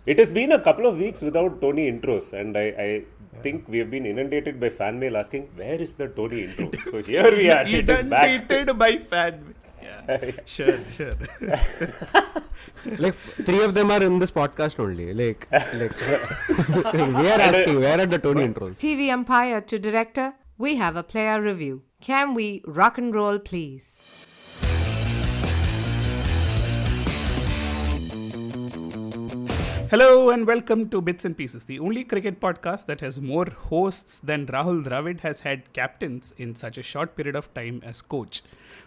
It has been a couple of weeks without Tony intros, and I think we have been inundated by fan mail asking, where is the Tony intro? So here we are, it is back. Inundated by fan mail. Yeah. Sure. Like 3 of them are in this podcast only. Like we are asking, where are the Tony intros? TV umpire to director, we have a player review. Can we rock and roll, please? Hello and welcome to Bits and Pieces, the only cricket podcast that has more hosts than Rahul Dravid has had captains in such a short period of time as coach.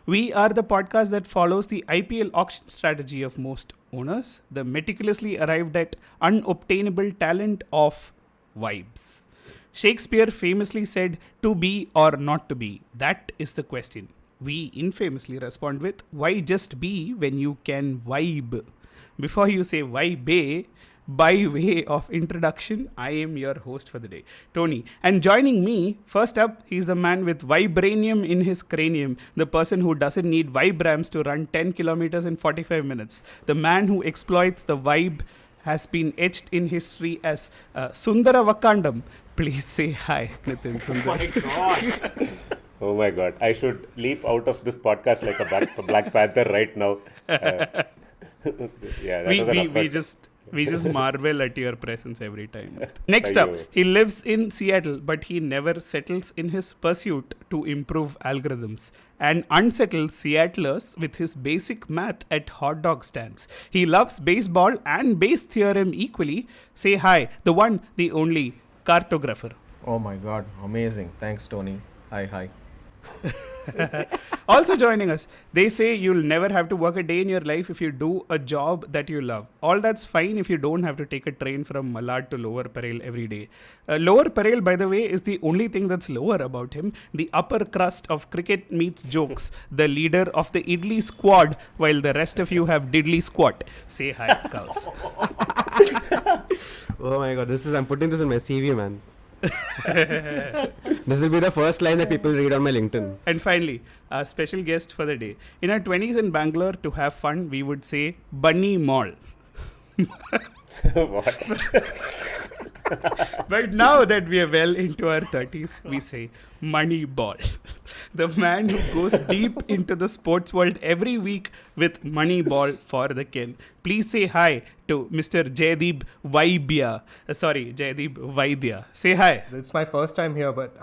We are the podcast that follows the IPL auction strategy of most owners, the meticulously arrived at unobtainable talent of vibes. Shakespeare famously said, to be or not to be, that is the question. We infamously respond with, why just be when you can vibe? Before you say vibe, by way of introduction, I am your host for the day, Tony. And joining me, first up, he's the man with vibranium in his cranium, the person who doesn't need vibrams to run 10 kilometers in 45 minutes, the man who exploits the vibe has been etched in history as Sundara Vakandam. Please say hi, Nitin Sundar. Oh my God, I should leap out of this podcast like a Black Panther right now. We just marvel at your presence every time. Next up, he lives in Seattle, but he never settles in his pursuit to improve algorithms and unsettles Seattlers with his basic math at hot dog stands. He loves baseball and base theorem equally. Say hi, the one, the only cartographer. Oh my God, amazing. Thanks, Tony. Hi. Also joining us, they say you'll never have to work a day in your life if you do a job that you love. All that's fine if you don't have to take a train from Malad to Lower Parel every day. Lower Parel, by the way, is the only thing that's lower about him. The upper crust of cricket meets jokes. The leader of the Idli squad, while the rest of you have diddly squat. Say hi, cows. Oh my God, I'm putting this in my CV, man. This will be the first line that people read on my LinkedIn. And finally, our special guest for the day. In our 20s in Bangalore, to have fun, we would say Bunny Mall. What? But now that we are well into our 30s, we say MoneyBall. The man who goes deep into the sports world every week with MoneyBall for the kin. Please say hi to Mr. Jaideep Vaidya. Jaideep Vaidya. Say hi. It's my first time here, but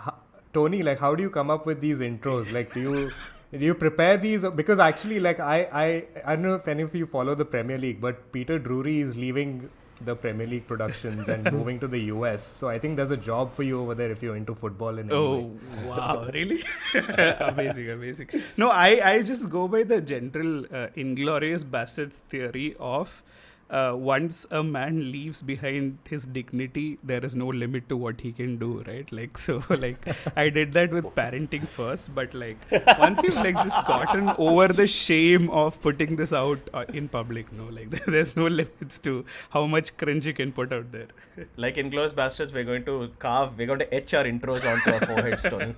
Tony, like, how do you come up with these intros? Like, do you prepare these? Because actually, like, I don't know if any of you follow the Premier League, but Peter Drury is leaving the Premier League productions and moving to the US. So I think there's a job for you over there if you're into football in any way. Wow, really? Amazing. No, I just go by the general Inglorious Bastards theory of once a man leaves behind his dignity, there is no limit to what he can do, right? Like, so, like, I did that with parenting first, but like, once you've like just gotten over the shame of putting this out in public, no, like, there's no limits to how much cringe you can put out there. Like in Inglourious Bastards, we're going to etch our intros onto our foreheads, Tony.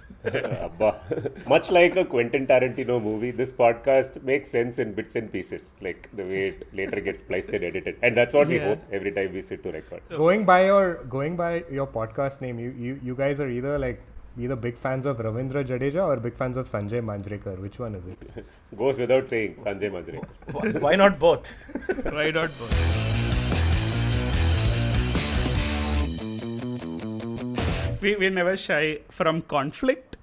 Much like a Quentin Tarantino movie, this podcast makes sense in bits and pieces, like the way it later gets spliced and edited. And that's what we hope every time we sit to record. Going by your podcast name, you guys are either big fans of Ravindra Jadeja or big fans of Sanjay Manjrekar. Which one is it? Goes without saying, Sanjay Manjrekar. Why not both? Why not both? We're never shy from conflict,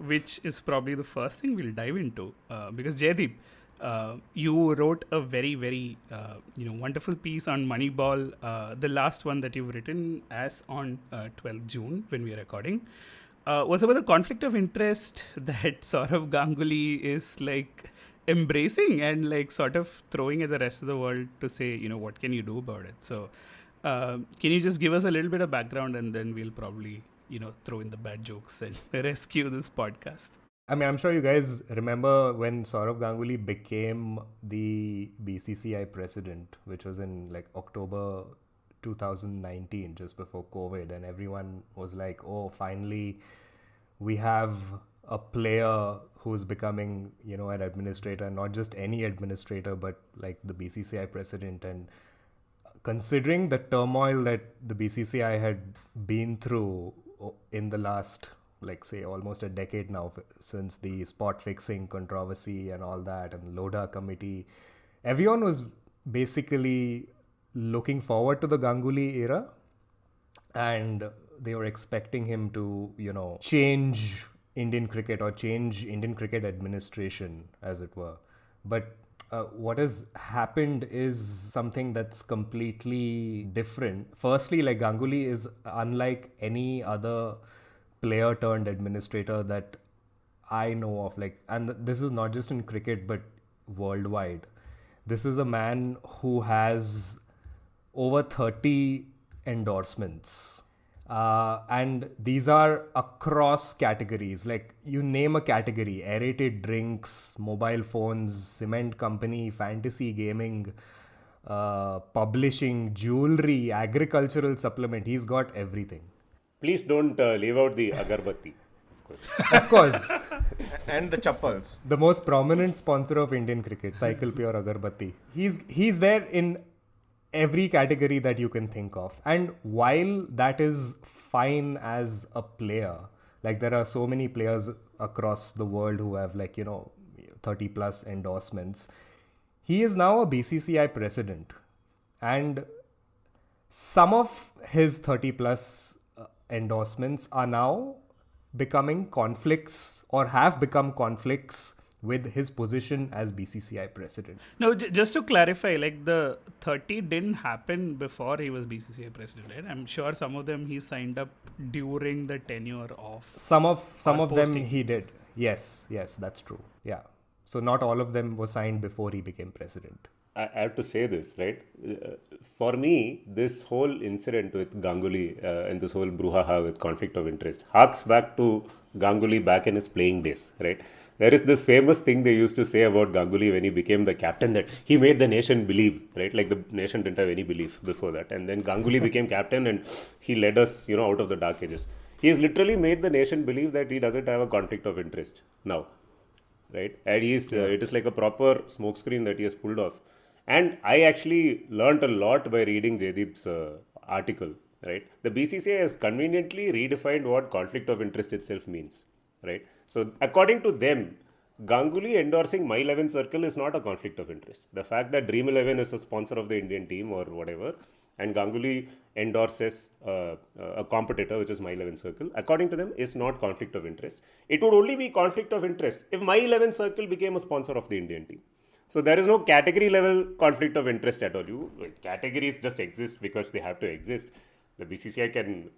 which is probably the first thing we'll dive into. Because Jaideep, you wrote a very, very wonderful piece on Moneyball, the last one that you've written as on 12th June when we are recording, was about the conflict of interest that Saurav Ganguly is like embracing and like sort of throwing at the rest of the world to say, what can you do about it? So can you just give us a little bit of background and then we'll probably, throw in the bad jokes and rescue this podcast. I mean, I'm sure you guys remember when Saurav Ganguly became the BCCI president, which was in like October 2019, just before COVID, and everyone was like, oh, finally we have a player who's becoming, an administrator, not just any administrator, but like the BCCI president. And considering the turmoil that the BCCI had been through in the last, like, say, almost a decade now, since the spot fixing controversy and all that, and Lodha committee, everyone was basically looking forward to the Ganguly era, and they were expecting him to, change Indian cricket or change Indian cricket administration, as it were. But what has happened is something that's completely different. Firstly, like, Ganguly is unlike any other player turned administrator that I know of. Like, and this is not just in cricket, but worldwide. This is a man who has over 30 endorsements. And these are across categories. Like, you name a category: aerated drinks, mobile phones, cement company, fantasy gaming, publishing, jewelry, agricultural supplement. He's got everything. Please don't leave out the agarbatti, of course. Of course. And the chappals. The most prominent sponsor of Indian cricket, Cycle Pure Agarbatti. He's there in every category that you can think of. And while that is fine as a player, like, there are so many players across the world who have, like, 30 plus endorsements, he is now a BCCI president, and some of his 30 plus endorsements are now becoming conflicts, or have become conflicts, with his position as BCCI president. No, just to clarify, like, the 30 didn't happen before he was BCCI president, right? I'm sure some of them he signed up during the tenure of. Some of them posting. he did. Yes, that's true. Yeah. So not all of them were signed before he became president. I have to say this, right? For me, this whole incident with Ganguly and this whole brouhaha with conflict of interest harks back to Ganguly back in his playing days, right? There is this famous thing they used to say about Ganguly when he became the captain, that he made the nation believe, right? Like, the nation didn't have any belief before that. And then Ganguly became captain and he led us, out of the dark ages. He has literally made the nation believe that he doesn't have a conflict of interest now, right? And it is like a proper smokescreen that he has pulled off. And I actually learnt a lot by reading Jaideep's article, right? The BCCI has conveniently redefined what conflict of interest itself means, right? So according to them, Ganguly endorsing My 11 Circle is not a conflict of interest. The fact that Dream 11 is a sponsor of the Indian team or whatever, and Ganguly endorses a competitor, which is My 11 Circle, according to them, is not conflict of interest. It would only be conflict of interest if My 11 Circle became a sponsor of the Indian team. So there is no category level conflict of interest at all. Categories just exist because they have to exist. The BCCI can,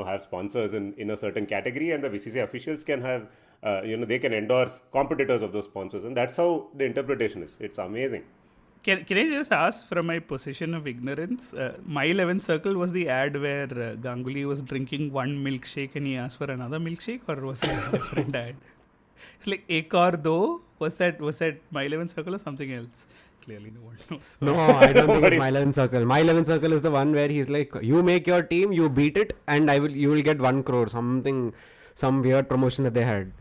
have sponsors in a certain category, and the BCCI officials can have, they can endorse competitors of those sponsors, and that's how the interpretation is. It's amazing. Can I just ask, from my position of ignorance, My 11 Circle was the ad where Ganguly was drinking one milkshake and he asked for another milkshake, or was it a different ad? It's like Ek Aur Do. Was that My 11 Circle or something else? Clearly no one knows. No, I don't think it's My 11 Circle. My 11 Circle is the one where he's like, you make your team, you beat it, and you will get 1 crore. Some weird promotion that they had.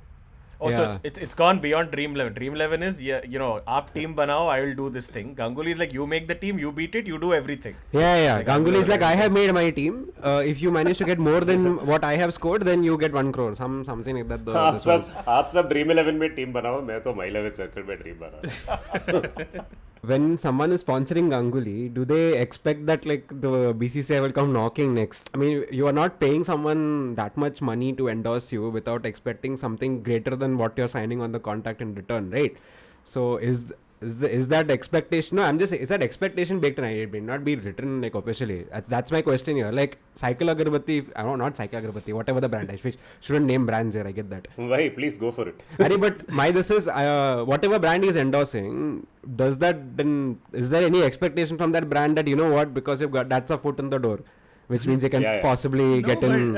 Oh, yeah. So it's gone beyond Dream 11. Dream 11 is, aap team banao, I will do this thing. Ganguly is like, you make the team, you beat it, you do everything. Yeah. Like, Ganguly is like, I have made my team. If you manage to get more than what I have scored, then you get 1 crore. Something like that. आप सब Dream 11 में team बनाओ, मैं तो My 11 Circle में team बनाओ. When someone is sponsoring Ganguly, do they expect that, like, the BCCI will come knocking next? I mean, you are not paying someone that much money to endorse you without expecting something greater than what you're signing on the contract in return, right? So is that expectation? No, I'm just saying, is that expectation baked in? It may not be written, like, officially. That's my question here. Like, Cycle Agarbatti, not Cycle Agarbatti, whatever the brand. I shouldn't name brands here. I get that. Why? Please go for it. But this is whatever brand he is endorsing. Is there any expectation from that brand that, you know what, because you've got, that's a foot in the door, which means you can possibly get in.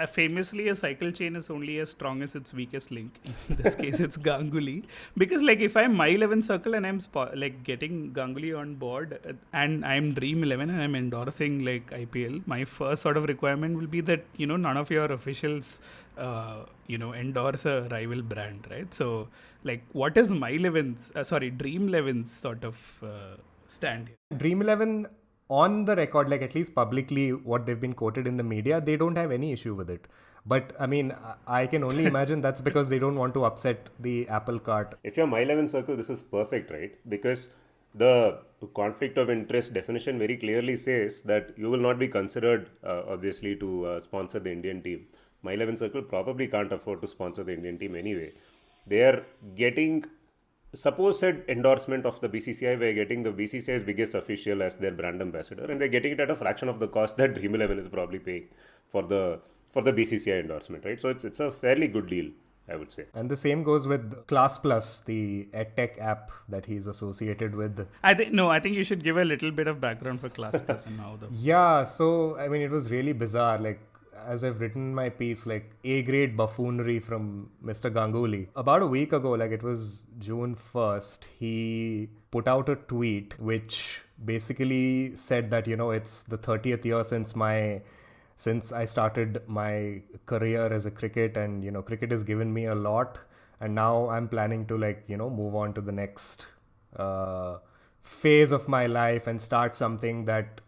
Famously, a cycle chain is only as strong as its weakest link. In this case, it's Ganguly. Because, like, if I'm My 11 Circle and I'm getting Ganguly on board, and I'm Dream 11 and I'm endorsing, like, IPL, my first sort of requirement will be that, none of your officials, endorse a rival brand, right? So, like, what is Dream 11's sort of stand here? Dream 11 on the record, like at least publicly, what they've been quoted in the media, they don't have any issue with it. But I mean, I can only imagine that's because they don't want to upset the apple cart. If you're My 11 Circle, this is perfect, right? Because the conflict of interest definition very clearly says that you will not be considered, obviously, to sponsor the Indian team. My 11 Circle probably can't afford to sponsor the Indian team anyway. They are getting supposed endorsement of the BCCI by getting the BCCI's biggest official as their brand ambassador, and they're getting it at a fraction of the cost that Dream 11 is probably paying for the BCCI endorsement, right? So it's a fairly good deal, I would say. And the same goes with Class Plus, the EdTech app that he's associated with. I think you should give a little bit of background for Class Plus and how the... Yeah, so I mean, it was really bizarre. Like, as I've written my piece, like A-grade buffoonery from Mr. Ganguly. About a week ago, like it was June 1st, he put out a tweet which basically said that, it's the 30th year since I started my career as a cricket, and cricket has given me a lot, and now I'm planning to move on to the next phase of my life and start something that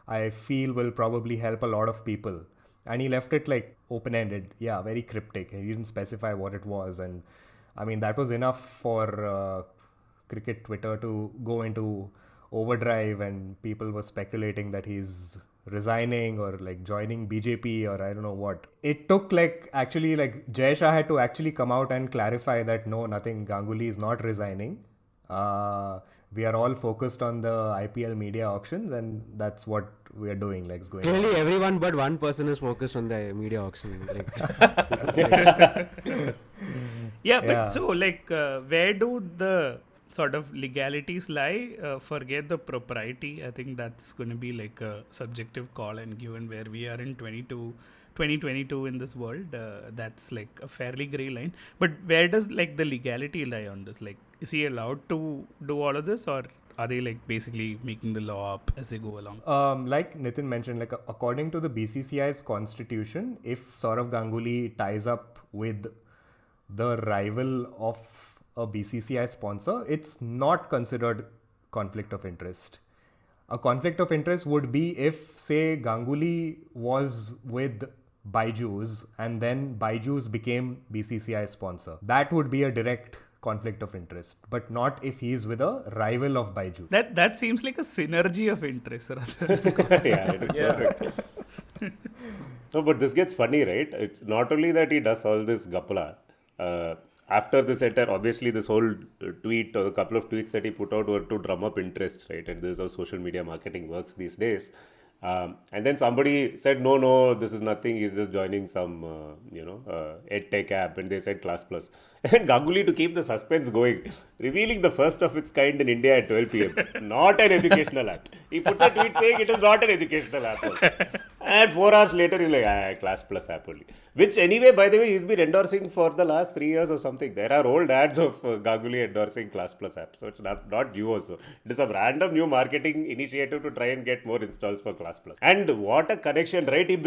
I feel will probably help a lot of people. And he left it like open-ended, very cryptic. He didn't specify what it was, and I mean that was enough for cricket Twitter to go into overdrive, and people were speculating that he's resigning or like joining BJP or I don't know what. It took Jai Shah had to actually come out and clarify that no, nothing, Ganguly is not resigning. We are all focused on the IPL media auctions, and that's what we are doing. Like, it's going Clearly, everyone but one person is focused on the media auction. So where do the sort of legalities lie? Forget the propriety. I think that's going to be like a subjective call, and given where we are in 2022 in this world, that's like a fairly grey line. But where does like the legality lie on this? Like, is he allowed to do all of this, or are they like basically making the law up as they go along? Like Nitin mentioned, like according to the BCCI's constitution, if Saurav Ganguly ties up with the rival of a BCCI sponsor, it's not considered conflict of interest. A conflict of interest would be if, say, Ganguly was with Byju's and then Byju's became BCCI sponsor. That would be a direct conflict of interest, but not if he's with a rival of Byju. That seems like a synergy of interest rather than Yeah, it is perfect. No, but this gets funny, right? It's not only that he does all this gapla. After this entire, obviously, this whole tweet or a couple of tweets that he put out were to drum up interest, right? And this is how social media marketing works these days. And then somebody said, no, this is nothing. He's just joining some, EdTech app. And they said Class Plus. And Ganguly, to keep the suspense going, revealing the first of its kind in India at 12 p.m. Not an educational app. He puts a tweet saying it is not an educational app also. And 4 hours later, he's like, Class Plus app only. Which anyway, by the way, he's been endorsing for the last 3 years or something. There are old ads of Ganguly endorsing Class Plus app. So it's not new also. It is a random new marketing initiative to try and get more installs for Class Plus. And what a connection, right? He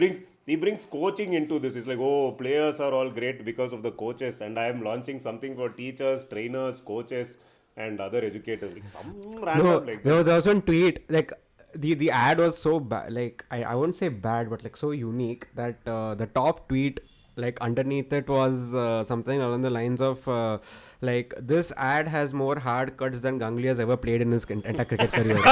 brings coaching into this. It's like, players are all great because of the coaches, and I am launching something for teachers, trainers, coaches, and other educators. Like some random like there was one tweet, like the ad was so bad, like I won't say bad, but like so unique that the top tweet, like underneath it was something along the lines of like, this ad has more hard cuts than Ganguly has ever played in his entire cricket career.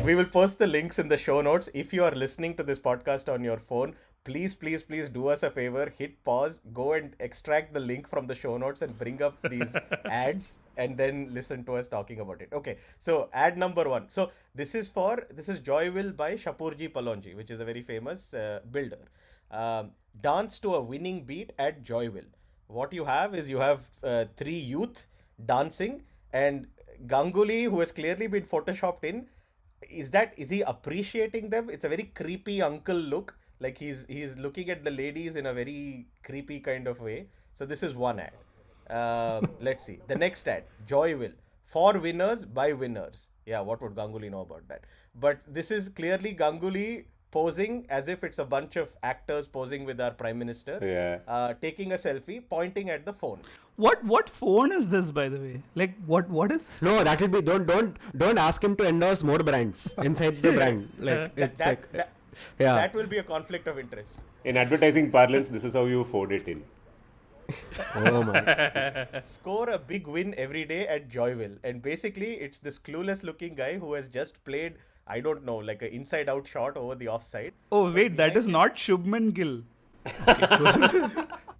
We will post the links in the show notes. If you are listening to this podcast on your phone, please do us a favor, hit pause, go and extract the link from the show notes and bring up these ads and then listen to us talking about it. Okay, so ad number 1. So this is Joy Will by Shapurji Palonji, which is a very famous builder. Dance to a winning beat at Joy Will. What you have is 3 youth dancing, and Ganguly, who has clearly been photoshopped in, is he appreciating them? It's a very creepy uncle look. Like he's looking at the ladies in a very creepy kind of way. So this is one ad. Let's see. The next ad. Joy Will. For winners by winners. Yeah, what would Ganguly know about that? But this is clearly Ganguly posing as if it's a bunch of actors posing with our prime minister, taking a selfie, pointing at the phone. What phone is this, by the way? Like what is? No, that will be don't ask him to endorse more brands inside the brand. Like That will be a conflict of interest. In advertising parlance, this is how you phone it in. Oh my. Score a big win every day at Joyville. And basically, it's this clueless looking guy who has just played, I don't know, like an inside out shot over the offside. Oh wait, that is not Shubman Gill.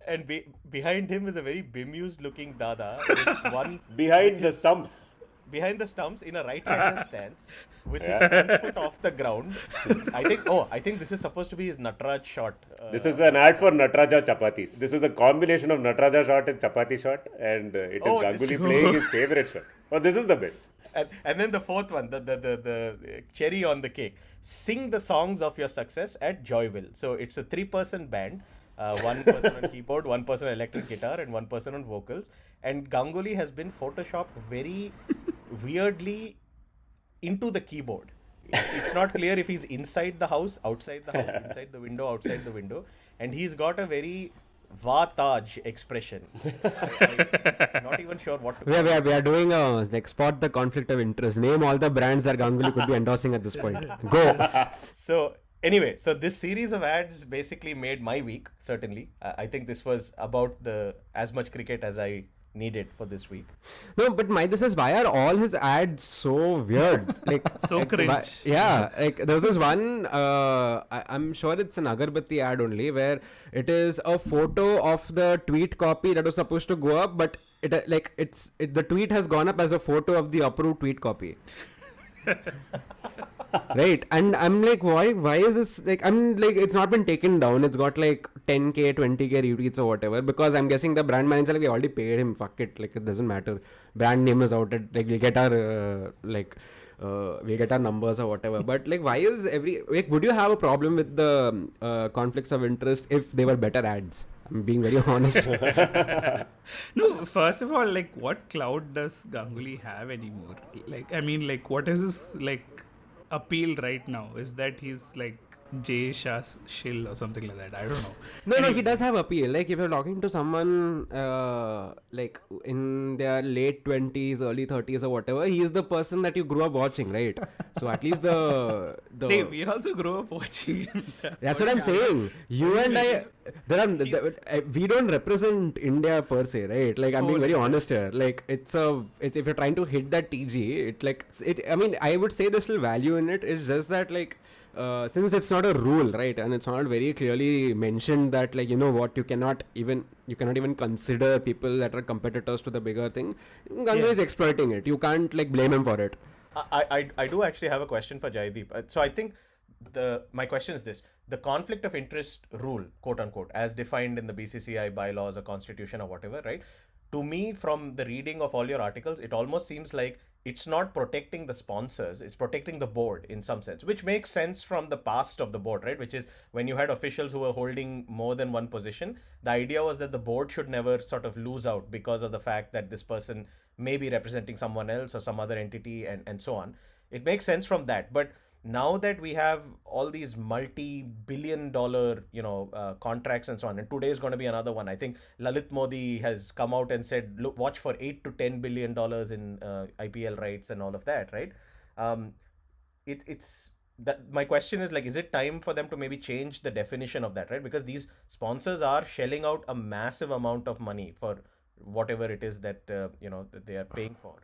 And behind him is a very bemused looking Dada with one Behind the stumps. behind the stumps in a right-hander stance with his front foot off the ground. I think this is supposed to be his Nataraj shot. This is an ad for Nataraja chapatis. This is a combination of Nataraja shot and chapati shot, and it is Ganguly playing his favorite shot. Oh, this is the best. And then the fourth one, the cherry on the cake. Sing the songs of your success at Joyville. So it's a 3-person band. One person on keyboard, one person on electric guitar, and one person on vocals. And Ganguly has been photoshopped very weirdly into the keyboard. It's not clear if he's inside the house, outside the house, inside the window, outside the window. And he's got a very Vataj expression. I'm not even sure what to call We are doing like spot the conflict of interest. Name all the brands that Ganguly could be endorsing at this point. Go. So anyway, so this series of ads basically made my week, certainly. I think this was about as much cricket as I needed for this week. No, but this is why are all his ads so weird? Like So cringe. Yeah, like there was this one. I'm sure it's an Agarbatti ad only, where it is a photo of the tweet copy that was supposed to go up, but the tweet has gone up as a photo of the approved tweet copy. Right, and I'm like, why is this, like, I'm like, it's not been taken down, it's got like 10k 20k retweets or whatever, because I'm guessing the brand manager, like, we already paid him, fuck it, like, it doesn't matter, brand name is out, like, we'll get our numbers or whatever. But like, why is would you have a problem with the conflicts of interest if they were better ads? I'm being very honest. No, first of all, like, what clout does Ganguly have anymore? Like, I mean, like, what is his, like, appeal right now? Is that he's, like, Jay Shah's shill or something like that? I don't know. No, he does have appeal. Like, if you're talking to someone, like, in their late 20s, early 30s or whatever, he is the person that you grew up watching, right? So at least Dave, we also grew up watching him. That's what I'm saying. You and I, we don't represent India per se, right? Like, I'm being very honest here. Like, if you're trying to hit that TG, I mean, I would say there's still value in it. It's just that, like, since it's not a rule, right, and it's not very clearly mentioned that, like, you know what, you cannot even consider people that are competitors to the bigger thing. Ganguly is exploiting it. You can't, like, blame him for it. I do actually have a question for Jaideep. So I think my question is this: the conflict of interest rule, quote unquote, as defined in the BCCI bylaws or constitution or whatever, right? To me, from the reading of all your articles, it almost seems like it's not protecting the sponsors, it's protecting the board in some sense, which makes sense from the past of the board, right? Which is when you had officials who were holding more than one position, the idea was that the board should never sort of lose out because of the fact that this person may be representing someone else or some other entity and so on. It makes sense from that. But now that we have all these multi-billion-dollar, contracts and so on, and today is going to be another one. I think Lalit Modi has come out and said, look, watch for $8 to $10 billion in IPL rights and all of that, right? It's that my question is, like, is it time for them to maybe change the definition of that, right? Because these sponsors are shelling out a massive amount of money for whatever it is that that they are paying for.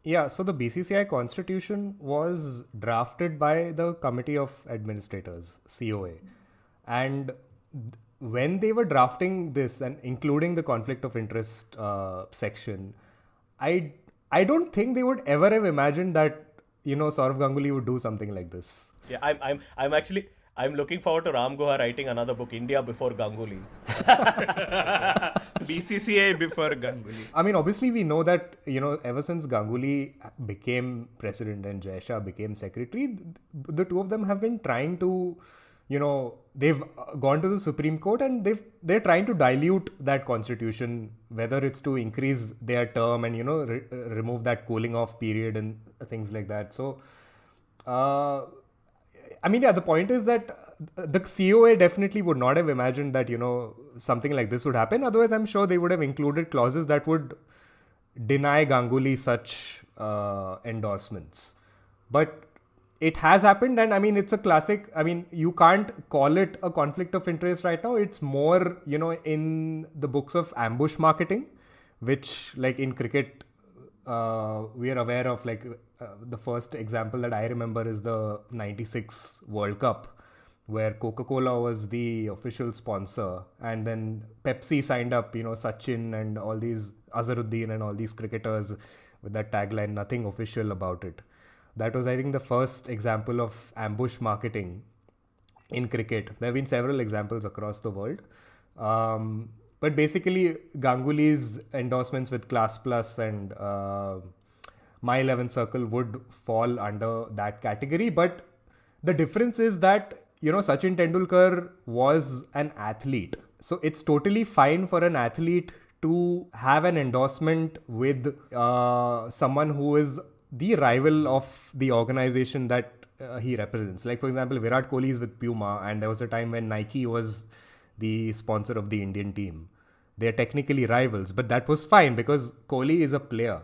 Yeah, so the BCCI constitution was drafted by the Committee of Administrators, COA. And when they were drafting this and including the conflict of interest section, I don't think they would ever have imagined that, Sourav Ganguly would do something like this. Yeah, I'm looking forward to Ram Guha writing another book, India Before Ganguly. BCCI before Ganguly. I mean, obviously we know that, ever since Ganguly became president and Jai Shah became secretary, the two of them have been trying to, they've gone to the Supreme Court and they're trying to dilute that constitution, whether it's to increase their term and, remove that cooling off period and things like that. So, I mean, yeah, the point is that the COA definitely would not have imagined that, something like this would happen. Otherwise, I'm sure they would have included clauses that would deny Ganguly such endorsements. But it has happened, and I mean, it's a classic. I mean, you can't call it a conflict of interest right now. It's more, in the books of ambush marketing, which, like in cricket, we are aware of. Like the first example that I remember is the '96 World Cup, where Coca-Cola was the official sponsor, and then Pepsi signed up, Sachin and all these Azharuddin and all these cricketers with that tagline, "Nothing official about it." That was, I think, the first example of ambush marketing in cricket. There have been several examples across the world. But basically, Ganguly's endorsements with Class Plus and My 11 Circle would fall under that category. But the difference is that, Sachin Tendulkar was an athlete. So it's totally fine for an athlete to have an endorsement with someone who is the rival of the organization that he represents. Like, for example, Virat Kohli is with Puma, and there was a time when Nike was the sponsor of the Indian team. They are technically rivals, but that was fine because Kohli is a player.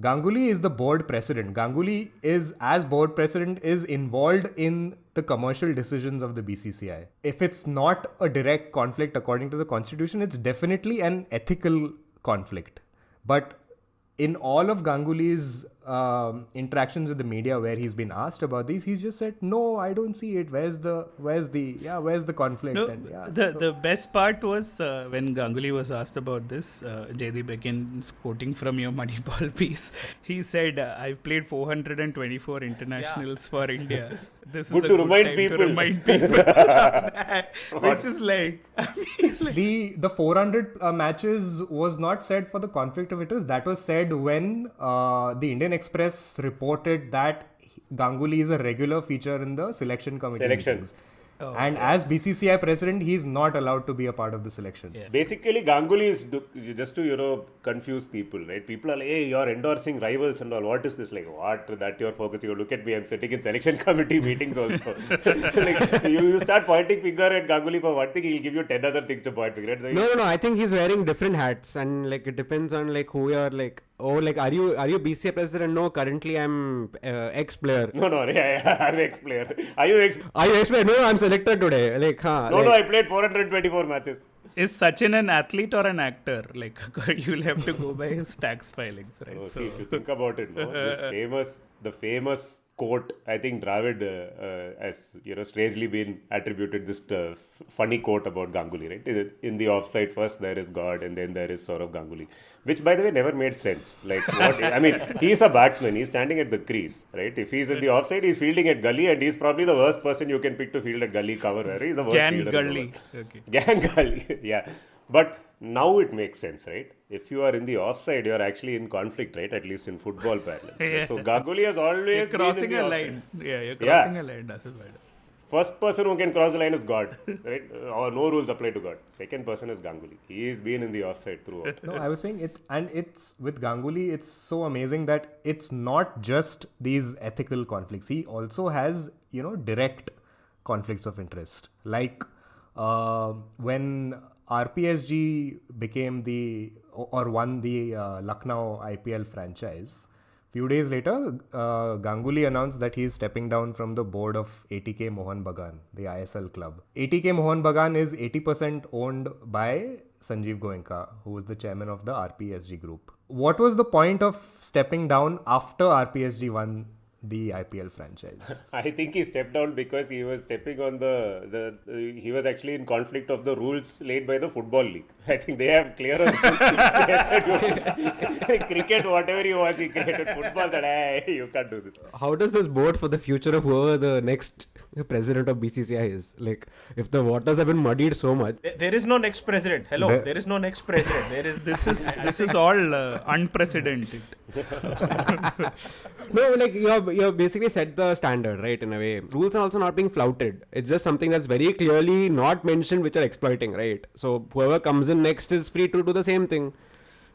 Ganguly is the board president. Ganguly is, as board president, is involved in the commercial decisions of the BCCI. If it's not a direct conflict according to the constitution, it's definitely an ethical conflict. But in all of Ganguly's interactions with the media where he's been asked about these, he's just said, "No, I don't see it. Where's the conflict?" No, And the best part was when Ganguly was asked about this, Jaideep again quoting from your Moneyball piece, he said, "I've played 424 internationals for India. This is Good a to good remind time people." to remind people that." Which is like, the 400 matches was not said for the conflict of interest. That was said when the Indian Express reported that Ganguly is a regular feature in the selection committee meetings. And as BCCI president, he is not allowed to be a part of the selection. Yeah. Basically, Ganguly is just to, confuse people, right? People are like, "Hey, you're endorsing rivals and all. What is this?" Like, what? That you're focusing on? Look at me, I'm sitting in selection committee meetings also. Like, you start pointing finger at Ganguly for one thing, he'll give you 10 other things to point finger at. So No. I think he's wearing different hats, and like it depends on like who you're like. Oh, like are you BCA president? No, currently I'm ex-player. No, I'm ex-player. Are you ex? Are you ex-player? No, I'm selected today. Like, No, I played 424 matches. is Sachin an athlete or an actor? Like, you'll have to go by his tax filings, right? Oh, see, if you think about it, the famous quote, I think Dravid has strangely been attributed this funny quote about Ganguly, right? In the offside, first there is God and then there is Saurav Ganguly, which by the way never made sense. Like, what? I mean, he's a batsman, he's standing at the crease, right? If he's in the offside, he's fielding at gully, and he's probably the worst person you can pick to field at gully cover. Right? He's the worst fielder in the world. Okay. Ganguly, yeah. But now it makes sense, right? If you are in the offside, you are actually in conflict, right? At least in football parallel. Yeah. So Ganguly has always You're crossing been in a the line. offside. Yeah, you're crossing a line. Doesn't matter. First person who can cross the line is God, right? Or no rules apply to God. Second person is Ganguly. He's been in the offside throughout. No, I was saying it, and it's with Ganguly, it's so amazing that it's not just these ethical conflicts. He also has, direct conflicts of interest. Like when RPSG became won the Lucknow IPL franchise. Few days later, Ganguly announced that he is stepping down from the board of ATK Mohun Bagan, the ISL club. ATK Mohun Bagan is 80% owned by Sanjeev Goenka, who was the chairman of the RPSG group. What was the point of stepping down after RPSG won the IPL franchise? I think he stepped down because he was stepping on he was actually in conflict of the rules laid by the Football League. I think they have clearer rules. Cricket, whatever he wants, he created. Football said, "Hey, you can't do this." How does this bode for the future of whoever the next president of BCCI is? Like, if the waters have been muddied so much. There is no next president. Hello, there is no next president. This is all unprecedented. No, like you basically set the standard, right? In a way, rules are also not being flouted. It's just something that's very clearly not mentioned, which are exploiting, right? So whoever comes in next is free to do the same thing.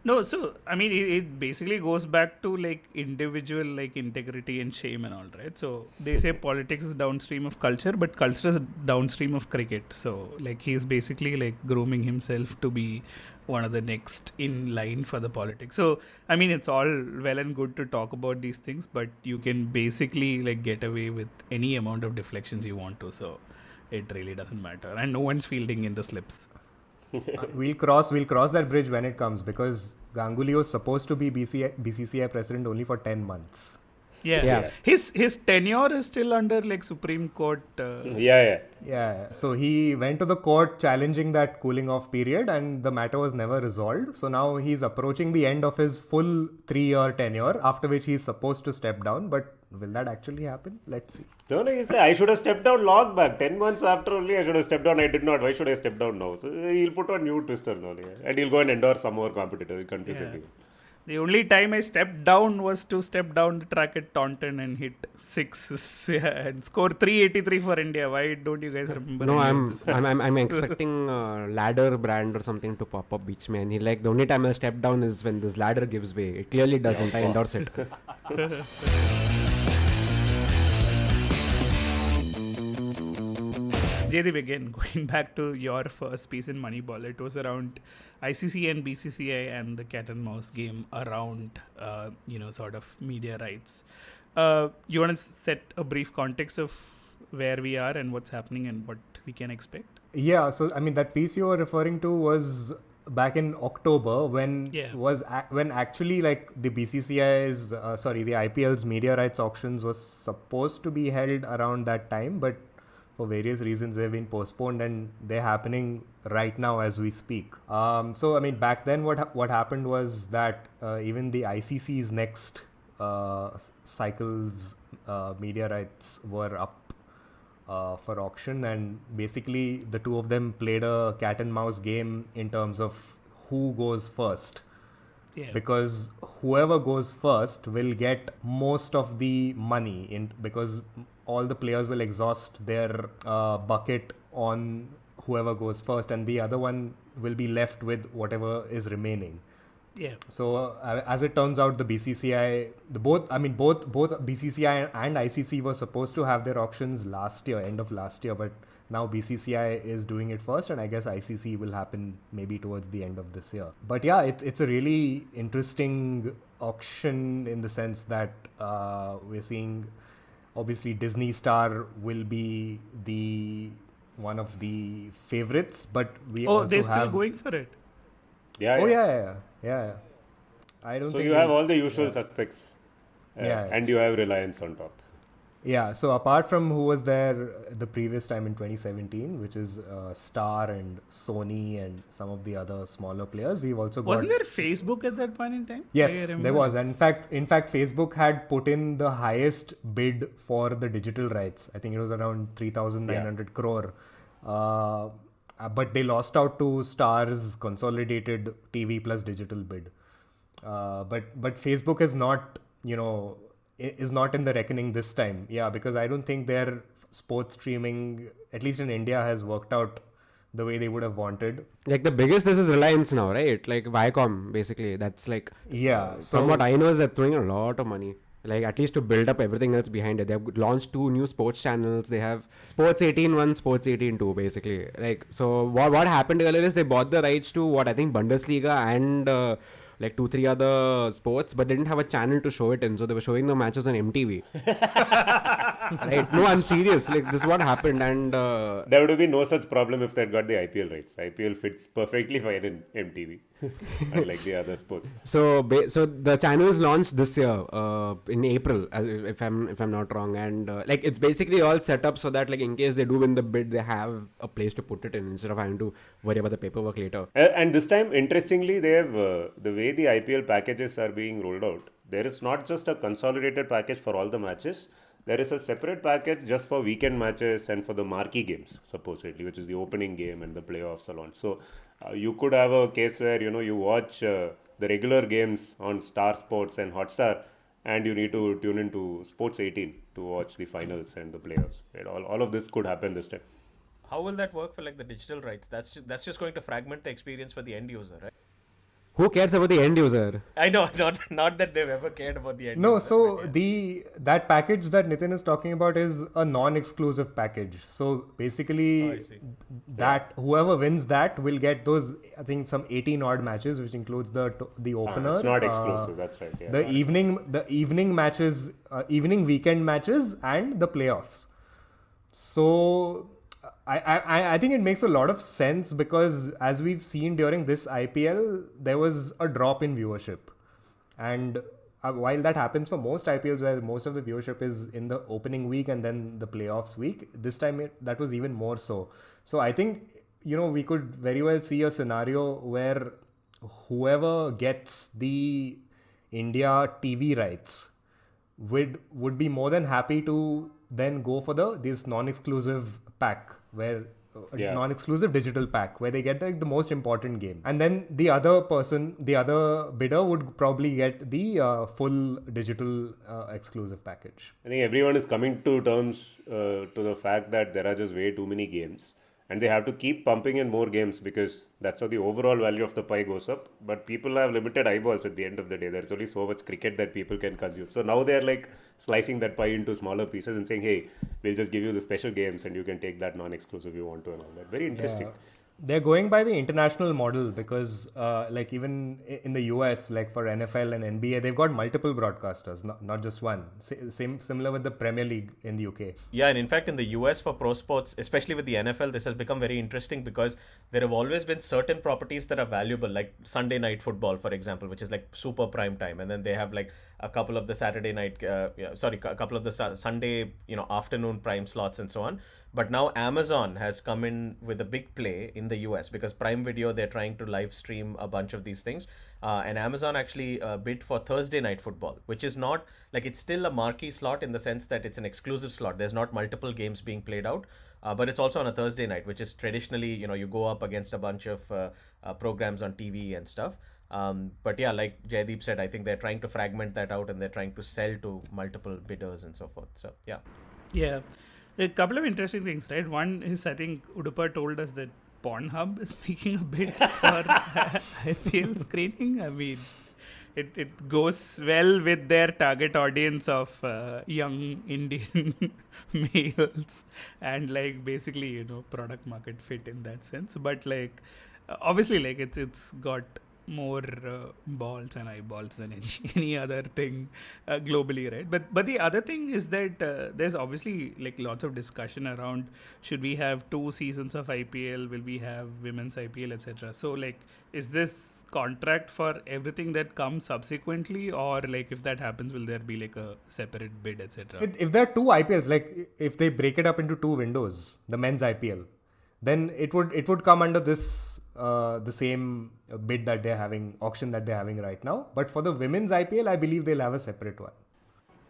No, so I mean, it basically goes back to like individual like integrity and shame and all, right? So they say politics is downstream of culture, but culture is downstream of cricket. So like he's basically like grooming himself to be one of the next in line for the politics. So I mean, it's all well and good to talk about these things, but you can basically like get away with any amount of deflections you want to. So it really doesn't matter, and no one's fielding in the slips. We'll cross that bridge when it comes, because Ganguly was supposed to be BCCI president only for 10 months. Yeah. His tenure is still under like Supreme Court. Yeah, so he went to the court challenging that cooling off period, and the matter was never resolved. So now he's approaching the end of his full 3-year tenure, after which he's supposed to step down. But will that actually happen? Let's see. No, he'll say, I should have stepped down long back. 10 months after only I should have stepped down. I did not. Why should I step down now? So he'll put a new twister now. Yeah. And he'll go and endorse some more competitor. He'll confuse everyone. The only time I stepped down was to step down the track at Taunton and hit 6 and score 383 for India. Why don't you guys remember? No, any of this? I'm expecting ladder brand or something to pop up beach man. He like the only time I step down is when this ladder gives way. It clearly doesn't. I endorse it. Jaideep, again, going back to your first piece in Moneyball, it was around ICC and BCCI and the cat and mouse game around, sort of media rights. You want to set a brief context of where we are and what's happening and what we can expect? Yeah, so I mean, that piece you were referring to was back in October when when actually like the BCCI's the IPL's media rights auctions was supposed to be held around that time, but for various reasons they've been postponed, and they're happening right now as we speak. So I mean, back then what happened was that even the ICC's next cycle's media rights were up for auction, and basically the two of them played a cat and mouse game in terms of who goes first. Yeah. Because whoever goes first will get most of the money because all the players will exhaust their bucket on whoever goes first, and the other one will be left with whatever is remaining. Yeah. So as it turns out, the BCCI, both BCCI and ICC were supposed to have their auctions end of last year, but now BCCI is doing it first, and I guess ICC will happen maybe towards the end of this year. But yeah, it's a really interesting auction in the sense that we're seeing, obviously Disney Star will be one of the favorites, but we also they're still going for it. Yeah. I don't. So think you have all the usual suspects, and you have Reliance on top. Yeah, so apart from who was there the previous time in 2017, which is Star and Sony and some of the other smaller players, we've also got... Wasn't there Facebook at that point in time? Yes, there was. And in fact, Facebook had put in the highest bid for the digital rights. I think it was around 3,900 crore. But they lost out to Star's consolidated TV plus digital bid. But Facebook is not, is not in the reckoning this time. Yeah, because I don't think their sports streaming, at least in India, has worked out the way they would have wanted. Like the biggest this is Reliance now, right? Like Viacom, basically. That's like... Yeah. From what I know is they're throwing a lot of money. Like at least to build up everything else behind it. They have launched 2 new sports channels. They have Sports 18-1, Sports 18-2 basically. Like, so what happened earlier is they bought the rights to what I think Bundesliga and... like 2-3 other sports, but they didn't have a channel to show it in, so they were showing the matches on MTV. Right? No, I'm serious. Like this is what happened, and there would have been no such problem if they had got the IPL rights. IPL fits perfectly fine in MTV, unlike the other sports. So the channel is launched this year in April, if I'm not wrong, and like it's basically all set up so that like in case they do win the bid, they have a place to put it in instead of having to worry about the paperwork later. And this time, interestingly, they have the way the IPL packages are being rolled out. There is not just a consolidated package for all the matches. There is a separate package just for weekend matches and for the marquee games, supposedly, which is the opening game and the playoffs are launched. So you could have a case where you watch the regular games on Star Sports and Hotstar, and you need to tune into Sports 18 to watch the finals and the playoffs. Right? All of this could happen this time. How will that work for like the digital rights? That's just going to fragment the experience for the end user, right? Who cares about the end user? I know, not that they've ever cared about the end. No, user, so but yeah. that package that Nitin is talking about is a non-exclusive package. So basically, I see. that whoever wins that will get those, I think, some 18 odd matches, which includes the opener. It's not exclusive. That's right. Yeah. The evening matches, evening weekend matches, and the playoffs. So I think it makes a lot of sense because as we've seen during this IPL, there was a drop in viewership. And while that happens for most IPLs where most of the viewership is in the opening week and then the playoffs week, this time that was even more so. So I think, we could very well see a scenario where whoever gets the India TV rights would be more than happy to then go for this non-exclusive pack where non-exclusive digital pack where they get the most important game, and then the other bidder would probably get the full digital exclusive package. I think everyone is coming to terms to the fact that there are just way too many games. And they have to keep pumping in more games because that's how the overall value of the pie goes up. But people have limited eyeballs at the end of the day. There's only so much cricket that people can consume. So now they're like slicing that pie into smaller pieces and saying, hey, we'll just give you the special games and you can take that non-exclusive you want to and all that. Very interesting. Yeah. They're going by the international model because like even in the US, like for NFL and NBA, they've got multiple broadcasters, not just one. Similar with the Premier League in the UK. Yeah, and in fact, in the US for pro sports, especially with the NFL, this has become very interesting because there have always been certain properties that are valuable, like Sunday Night Football, for example, which is like super prime time, and then they have like a couple of the a couple of the Sunday, afternoon prime slots and so on. But now Amazon has come in with a big play in the US because Prime Video, they're trying to live stream a bunch of these things. And Amazon actually bid for Thursday Night Football, which is not like, it's still a marquee slot in the sense that it's an exclusive slot. There's not multiple games being played out, but it's also on a Thursday night, which is traditionally, you go up against a bunch of programs on TV and stuff. But yeah, like Jaideep said, I think they're trying to fragment that out and they're trying to sell to multiple bidders and so forth. So yeah. Yeah. A couple of interesting things, right? One is, I think Udupa told us that Pornhub is making a bid for IPL screening. I mean, it goes well with their target audience of young Indian males and like basically, product market fit in that sense. But like, obviously, like it's got more balls and eyeballs than any other thing globally, right? But the other thing is that there's obviously like lots of discussion around should we have 2 seasons of IPL, will we have women's IPL, etc. So like, is this contract for everything that comes subsequently, or like if that happens, will there be like a separate bid, etc.? If there are 2 IPLs, like if they break it up into 2 windows, the men's IPL, then it would come under this the same bid that they're having, auction that they're having right now. But for the women's IPL, I believe they'll have a separate one.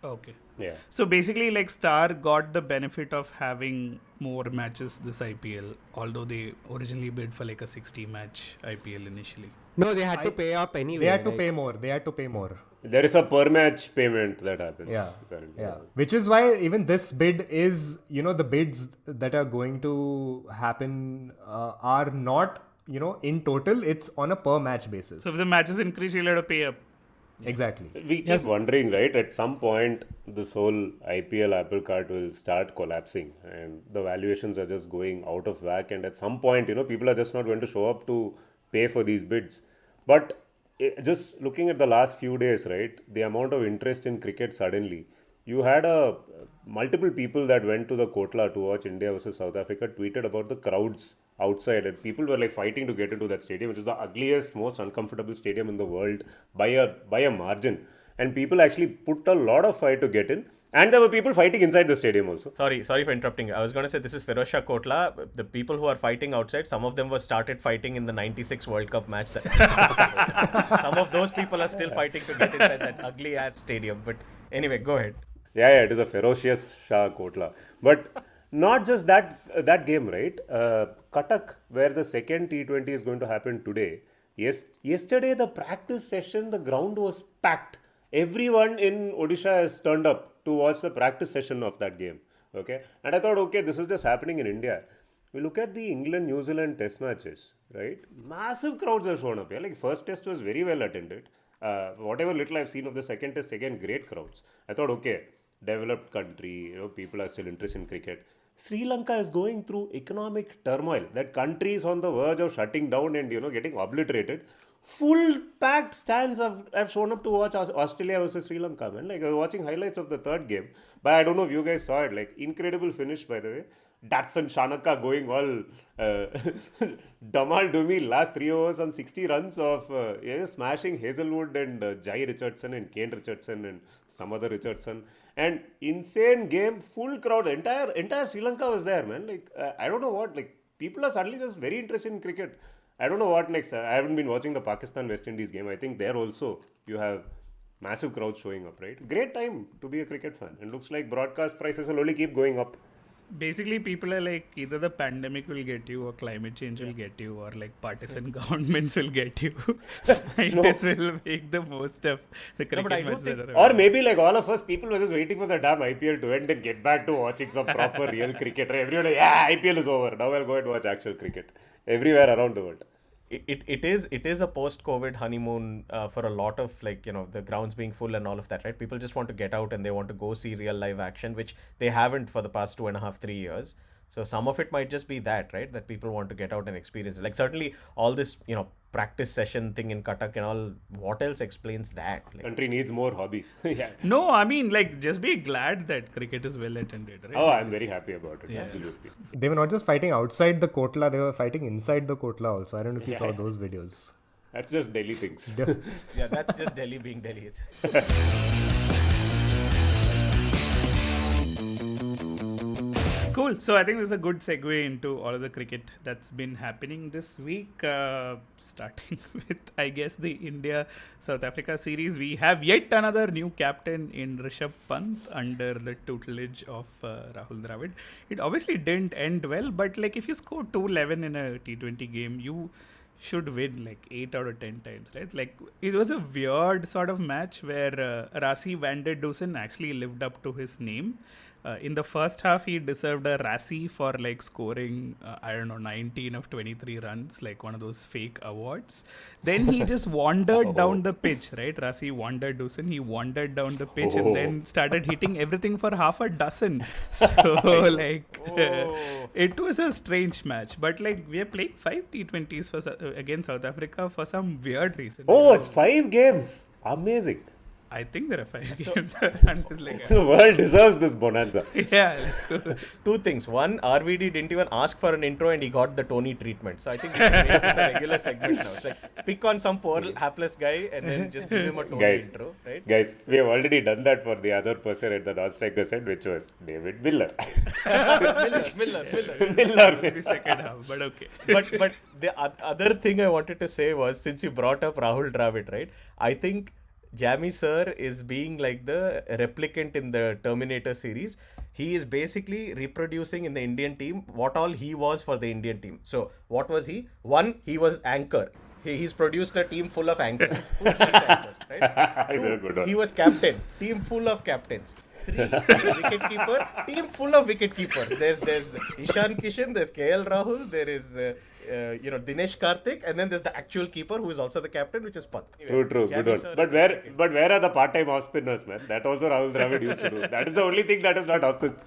Okay. Yeah. So basically, like Star got the benefit of having more matches this IPL, although they originally bid for like a 60-match IPL initially. No, they had to pay up anyway. They had to pay more. There is a per match payment that happens. Yeah. Apparently. Yeah. Which is why even this bid is, the bids that are going to happen are not, in total, it's on a per match basis. So if the matches increase, you'll have to pay up. Exactly. We keep wondering, right? At some point, this whole IPL apple cart will start collapsing, and the valuations are just going out of whack. And at some point, people are just not going to show up to pay for these bids. But just looking at the last few days, right? The amount of interest in cricket suddenly. You had multiple people that went to the Kotla to watch India versus South Africa tweeted about the crowds outside, and people were like fighting to get into that stadium, which is the ugliest, most uncomfortable stadium in the world by a margin. And people actually put a lot of fight to get in, and there were people fighting inside the stadiam also. Sorry for interrupting. I was going to say this is Firozshah Kotla. The people who are fighting outside, some of them were started fighting in the 96 World Cup match. Some of those people are still fighting to get inside that ugly ass stadium. But anyway, go ahead. Yeah, it is a ferocious Shah Kotla. But not just that game, right? Cuttack, where the second T20 is going to happen today. Yesterday, the practice session, the ground was packed. Everyone in Odisha has turned up to watch the practice session of that game. Okay, and I thought, okay, this is just happening in India. we look at the England-New Zealand test matches, right? Massive crowds have shown up here. Like first test was very well attended. Whatever little I've seen of the second test, again, great crowds. I thought, okay, developed country, people are still interested in cricket. Sri Lanka is going through economic turmoil. That country is on the verge of shutting down and getting obliterated. Full packed stands have shown up to watch Australia versus Sri Lanka, man. Like I was watching highlights of the third game, but I don't know if you guys saw it. Like incredible finish, by the way. Datsun Shanaka going all Damal Dumi last 3 overs, some 60 runs of smashing Hazelwood and Jai Richardson and Kane Richardson and some other Richardson. And insane game, full crowd, entire Sri Lanka was there, man. Like I don't know what, like people are suddenly just very interested in cricket. I don't know what next. I haven't been watching the Pakistan West Indies game. I think there also you have massive crowds showing up, right? Great time to be a cricket fan. And looks like broadcast prices will only keep going up. Basically, people are like, either the pandemic will get you, or climate change will get you, or like partisan governments will get you. Scientists will make the most of the cricket but I do matches think- that are Or available. maybe like all of us, people were just waiting for the damn IPL to end and get back to watching some proper real cricket. Everyone like, yeah, IPL is over. Now I'll go and watch actual cricket. Everywhere around the world. It is a post-COVID honeymoon for a lot of the grounds being full and all of that, right? People just want to get out and they want to go see real live action, which they haven't for the past 2.5-3 years. So some of it might just be that, right? That people want to get out and experience it. Like certainly all this, practice session thing in Cuttack and all, what else explains that? Like, Country needs more hobbies. Yeah. No, I mean, like, just be glad that cricket is well attended, right? Oh, I'm very happy about it. Yeah. Absolutely. They were not just fighting outside the Kotla, they were fighting inside the Kotla also. I don't know if you saw those videos. That's just Delhi things. yeah, that's just Delhi being Delhi. Cool. So I think this is a good segue into all of the cricket that's been happening this week. Starting with, I guess, the India-South Africa series. We have yet another new captain in Rishabh Pant under the tutelage of Rahul Dravid. It obviously didn't end well, but like if you score 211 in a T20 game, you should win like 8 out of 10 times, right? Like it was a weird sort of match where Rassie van der Dussen actually lived up to his name. In the first half, he deserved a Rassie for like scoring, 19 of 23 runs, like one of those fake awards. Then he just wandered down the pitch, right? Rassie van der Dussen, he wandered down the pitch and then started hitting everything for half a dozen. So like, it was a strange match. But like, we are playing 5 T20s against South Africa for some weird reason. Oh, it's 5 games. Amazing. I think there are 5 games. And it's like, The world deserves this bonanza. yeah. Two things. One, RVD didn't even ask for an intro and he got the Tony treatment. So I think we can make this a regular segment now. It's like pick on some poor hapless guy and then just give him a Tony intro, right? Guys, we have already done that for the other person at the non-striker end, which was David Miller. Miller. The second half, but okay. But the other thing I wanted to say was, since you brought up Rahul Dravid, right? I think Jammy sir is being like the replicant in the Terminator series. He is basically reproducing in the Indian team what all he was for the Indian team. So what was he? One, he was anchor. He's produced a team full of anchors. Who needs anchors, right? Two, he was captain. Team full of captains. 3, wicketkeeper. Team full of wicketkeepers. There's Ishan Kishan. There's KL Rahul. There is Dinesh Karthik, and then there's the actual keeper who is also the captain, which is Pant. True, good Jammy one. sir But is where are the part-time off spinners, man? That also Rahul Dravid used to do. That is the only thing that is not option.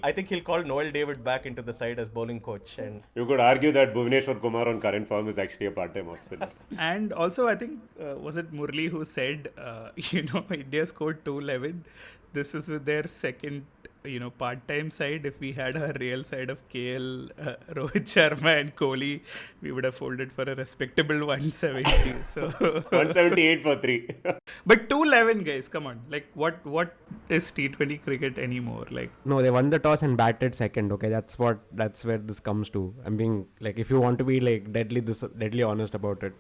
I think he'll call Noel David back into the side as bowling coach. And You could argue that Bhuvneshwar Kumar on current form is actually a part-time off spinner. And also, I think, was it Murli who said, India scored 211. This is with their second, part-time side. If we had a real side of KL, Rohit Sharma and Kohli, we would have folded for a respectable 170. So 178 for 3. But 211, guys, come on. Like, what is T20 cricket anymore? Like, No, they won the toss and batted second. Okay, that's where this comes to. I'm being like, if you want to be like deadly honest about it,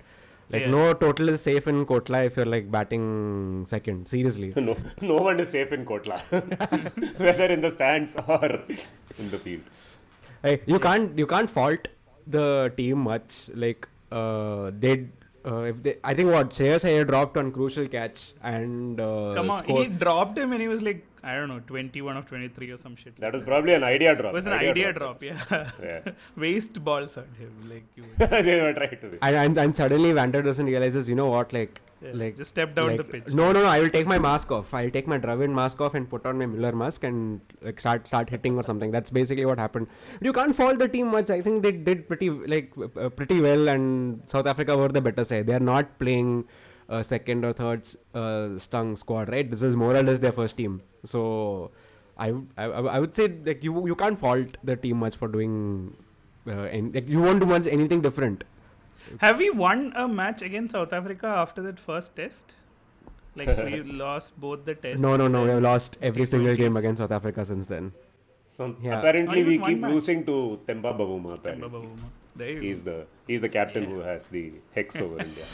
like no total is safe in Kotla if you're like batting second. Seriously. No one is safe in Kotla, whether in the stands or in the field. Hey, you can't fault the team much. Like I think Shreyas Iyer dropped on crucial catch and come on. scored. He dropped him and he was like I don't know, 21 of 23 or some shit. That like was probably an idea drop. It was an idea drop, yeah. Yeah. Waste balls at him, like you would say. They were trying to this. And suddenly Vander Dussen realizes, you know what, like Just step down like, the pitch. No, I will take my mask off. I'll take my Dravid mask off and put on my Miller mask and like start hitting or something. That's basically what happened. But you can't fault the team much. I think they did pretty well, and South Africa were the better side. They are not playing second or third stung squad, right? This is more or less their first team. So I would say like you can't fault the team much for doing and like you won't do much anything different. Have we won a match against South Africa after that first test? Like we lost both the tests. No. We have lost every single game T20s. against South Africa since then. So Yeah. apparently Not we even keep one match. losing to Themba Bavuma. Apparently. Bababuma. There you go. He's the captain who has the hex over India.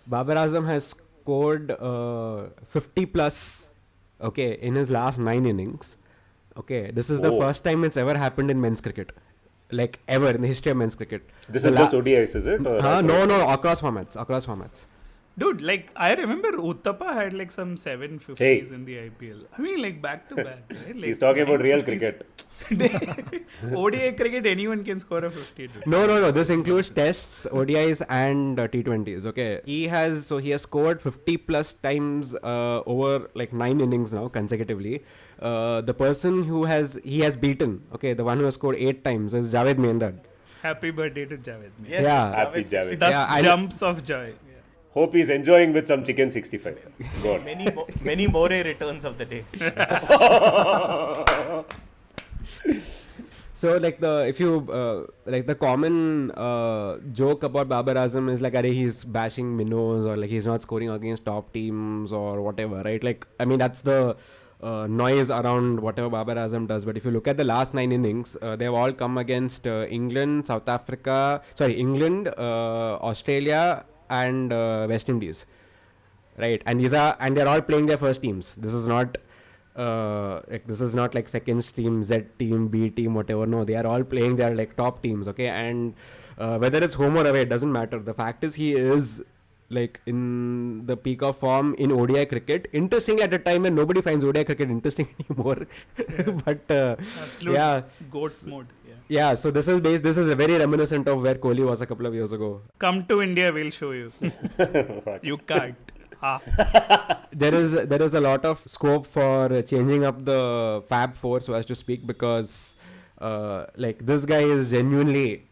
Babar Azam has scored 50 plus, okay, in his last 9 innings. Okay, this is the Oh. first time it's ever happened in men's cricket, like ever in the history of men's cricket. This The is just ODIs, is it? Or no, across formats. Dude, like I remember Uttapa had like some 750s in the IPL. I mean, like back to back. Right? Like He's talking about real 950s. cricket. ODI cricket, anyone can score a 50. Dude. No. This includes tests, ODIs, and T20s. Okay, he has scored 50 plus times over like 9 innings now consecutively. The person he has beaten, okay, the one who has scored 8 times is Javed Mehndad. Happy birthday to Javed. Yes, Yeah. it's Happy Javed Javed. Thus Yeah, and- jumps of joy. Hope he's enjoying with some chicken 65. Go on. Many more returns of the day. So like the common joke about Babar Azam is like, "Arey, he's bashing minnows," or like he's not scoring against top teams or whatever, right? Like I mean that's the noise around whatever Babar Azam does. But if you look at the last 9 innings, they've all come against England, England, Australia, and West Indies, right? And they're all playing their first teams. This is not like second team, Z team, B team, whatever. No, they are all playing their like top teams, okay? And whether it's home or away, it doesn't matter. The fact is he is like in the peak of form in ODI cricket. Interesting at a time when nobody finds ODI cricket interesting anymore. But Absolute yeah, goat mode. Yeah. yeah. So this is very reminiscent of where Kohli was a couple of years ago. Come to India, we'll show you. You can't. There is a lot of scope for changing up the Fab Four, so as to speak, because like this guy is genuinely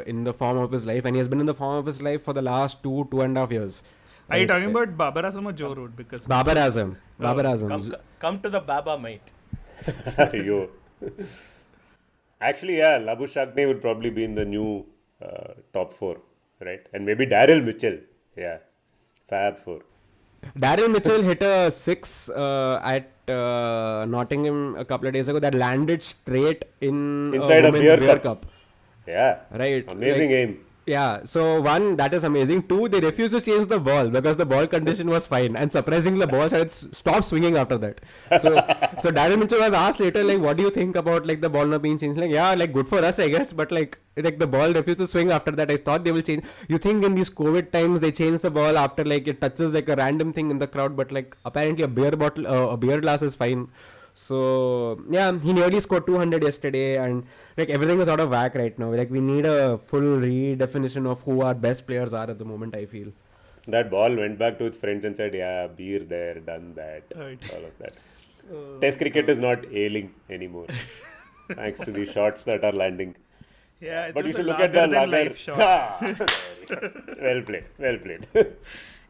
in the form of his life, and he has been in the form of his life for the last 2.5 years. Are you Right? talking about Babar Azam or Joe Root? Because Babar Azam? Babar Azam. Come to the Baba, mate. Yo. Actually, yeah, Labu Shagney would probably be in the new top 4, right? And maybe Daryl Mitchell. Yeah. Fab 4. Darren Mitchell hit a 6 at Nottingham a couple of days ago that landed straight in Inside a women's beer cup. Yeah. Right. Amazing Like, aim. Yeah, so one, that is amazing. 2, they refused to change the ball because the ball condition was fine, and surprisingly the ball stopped swinging after that. So Darren Mitchell was asked later, like, what do you think about like the ball not being changed? Like, yeah, like good for us, I guess, but like the ball refused to swing after that. I thought they will change. You think in these COVID times they change the ball after like it touches like a random thing in the crowd, but like apparently a beer glass is fine. So yeah, he nearly scored 200 yesterday, and like everything is out of whack right now. Like we need a full redefinition of who our best players are at the moment, I feel. That ball went back to its friends and said, yeah, beer there, done that, Right. all of that. Test cricket is not ailing anymore, thanks to the shots that are landing. yeah, it But you was should a look at the larger-than-life lager. shot. Well played.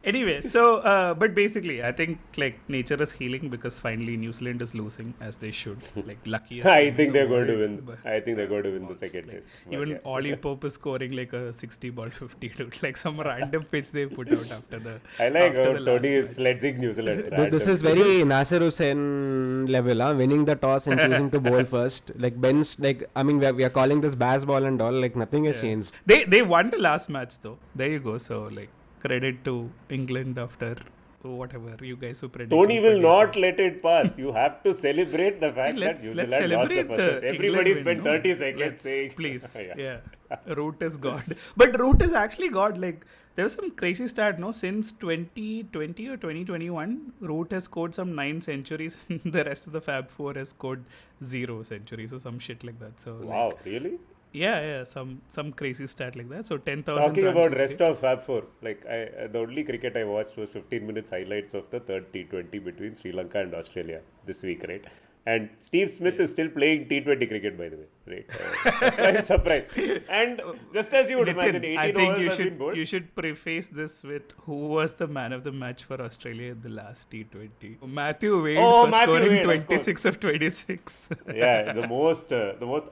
Anyway, so but basically, I think like nature is healing because finally New Zealand is losing as they should. Like luckiest. I team in think the they're going to world, win. but I think they're going to win the it's second like, test. But even yeah. Ollie Pope is scoring like a 60 ball 50, dude. Like some random pitch they put out after the. I like after how the last Tony is match. sledging New Zealand. This is very Nasser Hussain level, winning the toss and choosing to bowl first. Like bench, like I mean, we are calling this baseball and all. Like nothing has changed. They won the last match though. There you go. So like credit to England after whatever you guys who predict. Tony will not let it pass. You have to celebrate the fact that Let's New Zealand lost the celebrate first the test. Everybody England win, spent no? 30 seconds Let's, saying... please, Yeah. Root is God. But Root is actually God. Like, there was some crazy stat, no? Since 2020 or 2021, Root has scored some 9 centuries and the rest of the Fab Four has scored 0 centuries or some shit like that. So, Wow, like, really? yeah, some crazy stat like that. So 10,000 Talking runs about is rest great. of Fab Four, like the only cricket I watched was 15 minutes highlights of the third T20 between Sri Lanka and Australia this week, right? And Steve Smith is still playing T20 cricket, by the way, right? Surprise. And just as you would imagine, 18 I think overs have been bowled. you should preface this with who was the man of the match for Australia in the last T20. Matthew Wade Oh, for Matthew scoring Wade, of 26 of 26. Yeah, the most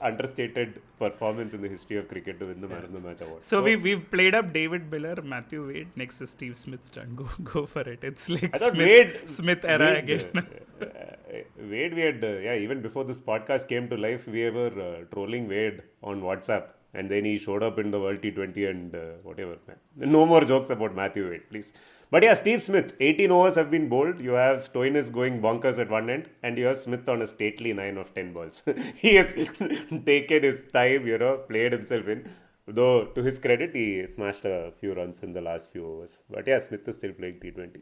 understated performance in the history of cricket to win the man of the match award. So we've played up David Miller, Matthew Wade. Next is Steve Smith's turn. Go for it. It's like I thought Smith era Wade, again. Wade, we had, even before this podcast came to life, we were trolling Wade on WhatsApp. And then he showed up in the World T20 and whatever. No more jokes about Matthew Wade, please. But yeah, Steve Smith, 18 overs have been bowled. You have Stoinis going bonkers at one end, and you have Smith on a stately 9 of 10 balls. He has taken his time, played himself in. Though, to his credit, he smashed a few runs in the last few overs. But yeah, Smith is still playing T20.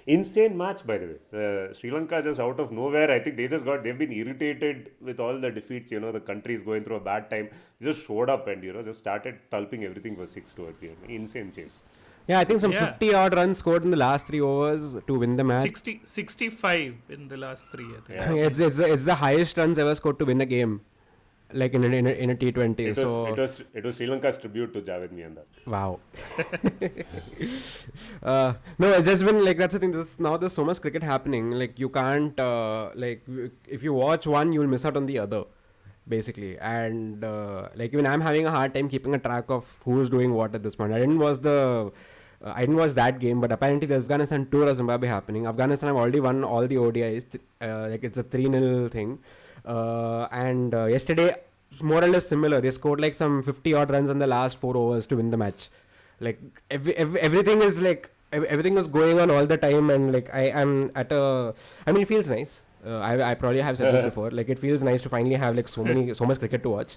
Insane match, by the way. Sri Lanka just out of nowhere. I think they've been irritated with all the defeats. The country is going through a bad time. They just showed up and, just started tulping everything for 6 towards the end. Insane chase. Yeah, I think some 50 odd runs scored in the last 3 overs to win the match. 65 in the last 3, I think. Yeah. It's the highest runs ever scored to win a game, like in a T20. It was Sri Lanka's tribute to Javed Mianda. Wow. No, it's just been like, that's the thing. There's so much cricket happening. Like, you can't if you watch one, you'll miss out on the other, basically. And like, even I'm having a hard time keeping a track of who's doing what at this point. I didn't watch that game, but apparently there's Afghanistan tour of Zimbabwe happening. Afghanistan have already won all the ODIs. Like, it's a 3-0 thing. And yesterday, more or less similar. They scored like some 50 odd runs in the last 4 overs to win the match. Like, everything is like, everything was going on all the time, and like, it feels nice. I probably have said this before. Like, it feels nice to finally have like so much cricket to watch.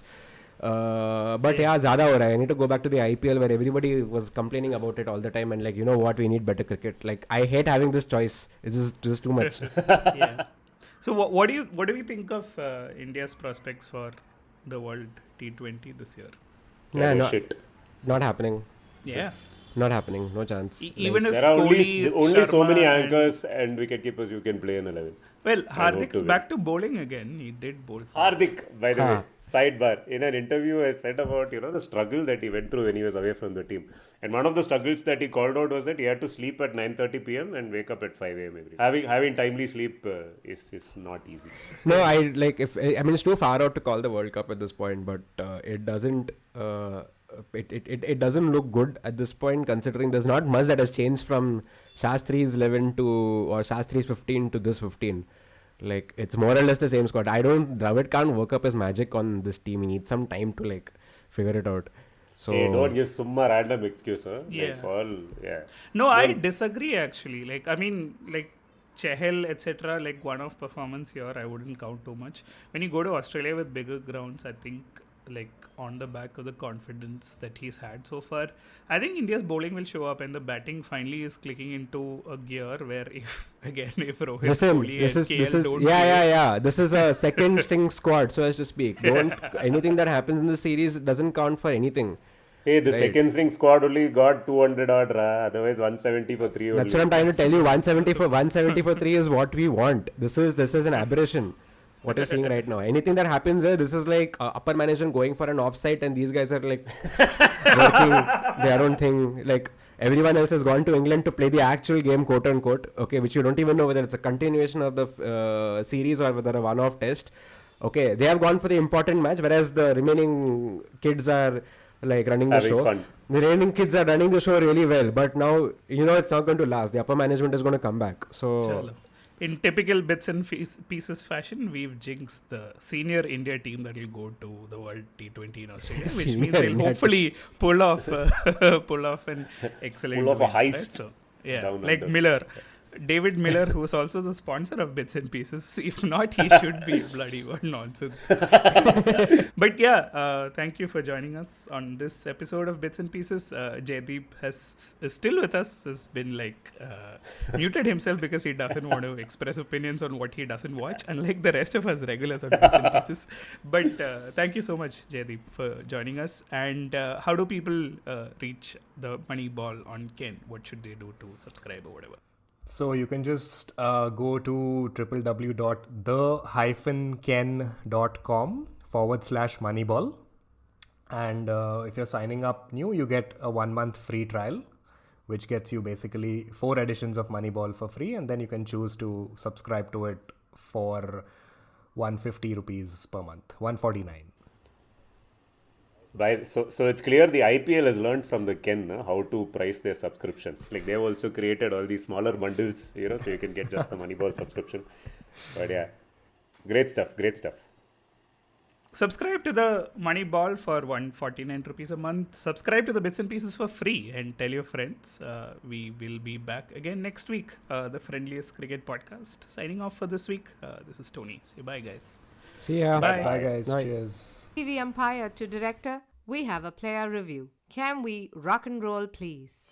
But yeah, zyada ho raha hai. I need to go back to the IPL where everybody was complaining about it all the time, and like, you know what, we need better cricket. Like, I hate having this choice. It's just too much. Yeah. So what do we think of India's prospects for the World T20 this year? Nah, Shit. not happening. Yeah. Not happening. No chance. Even if There are only Kohli, so many Sharma anchors and wicketkeepers you can play in 11. Well, hope Hardik's to back to bowling again. He did bowl. Hardik, by the Huh. way, sidebar, in an interview I said about, the struggle that he went through when he was away from the team. And one of the struggles that he called out was that he had to sleep at 9:30 p.m. and wake up at 5 a.m. every day. Having timely sleep is not easy. No, it's too far out to call the World Cup at this point, but it doesn't it doesn't look good at this point, considering there's not much that has changed from Shastri's 11 or Shastri's 15 to this 15. Like, it's more or less the same squad. Dravid can't work up his magic on this team. He needs some time to like figure it out. So Hey, don't give Summa random excuse, huh? Yeah. No, I disagree actually. Like, I mean, like Chahal, etc. Like, one-off performance here, I wouldn't count too much. When you go to Australia with bigger grounds, I think, like, on the back of the confidence that he's had so far, I think India's bowling will show up, and the batting finally is clicking into a gear where if Rohit, Kohli this and is KL don't play, yeah. This is a second string squad, so as to speak. Anything that happens in the series doesn't count for anything. Hey, the second string squad only got 200 odd, otherwise 170 for 3 only. That's what I'm trying to tell you. 170 for 3 is what we want. This is an aberration. What you're seeing right now. Anything that happens here, this is like upper management going for an offsite, and these guys are like working their own thing. Like, everyone else has gone to England to play the actual game, quote unquote. Okay, which you don't even know whether it's a continuation of the series or whether a one-off test. Okay, they have gone for the important match, whereas the remaining kids are like running the Having show. fun. The remaining kids are running the show really well, but now it's not going to last. The upper management is going to come back. So. Chalo. In typical bits and pieces fashion, we've jinxed the senior India team that will go to the World T20 in Australia, which Senior means they'll India hopefully pull off an excellent Pull off a win, heist right? So, yeah, down like under. Miller. David Miller, who is also the sponsor of Bits and Pieces. If not, he should be. Bloody what nonsense. But yeah, thank you for joining us on this episode of Bits and Pieces. Jaideep is still with us. Has been muted himself because he doesn't want to express opinions on what he doesn't watch, unlike the rest of us regulars on Bits and Pieces. But thank you so much, Jaideep, for joining us. And how do people reach the Moneyball on Ken? What should they do to subscribe or whatever? So you can just go to www.the-ken.com/Moneyball. And if you're signing up new, you get a 1-month free trial, which gets you basically 4 editions of Moneyball for free. And then you can choose to subscribe to it for 150 rupees per month, 149. So it's clear the IPL has learned from the Ken how to price their subscriptions. Like they've also created all these smaller bundles, so you can get just the Moneyball subscription. But yeah, great stuff. Subscribe to the Moneyball for 149 rupees a month. Subscribe to the Bits and Pieces for free and tell your friends. We will be back again next week. The friendliest cricket podcast. Signing off for this week. This is Tony. Say bye, guys. See ya. Bye. Bye guys. Bye. Cheers. TV umpire to director, we have a player review. Can we rock and roll, please?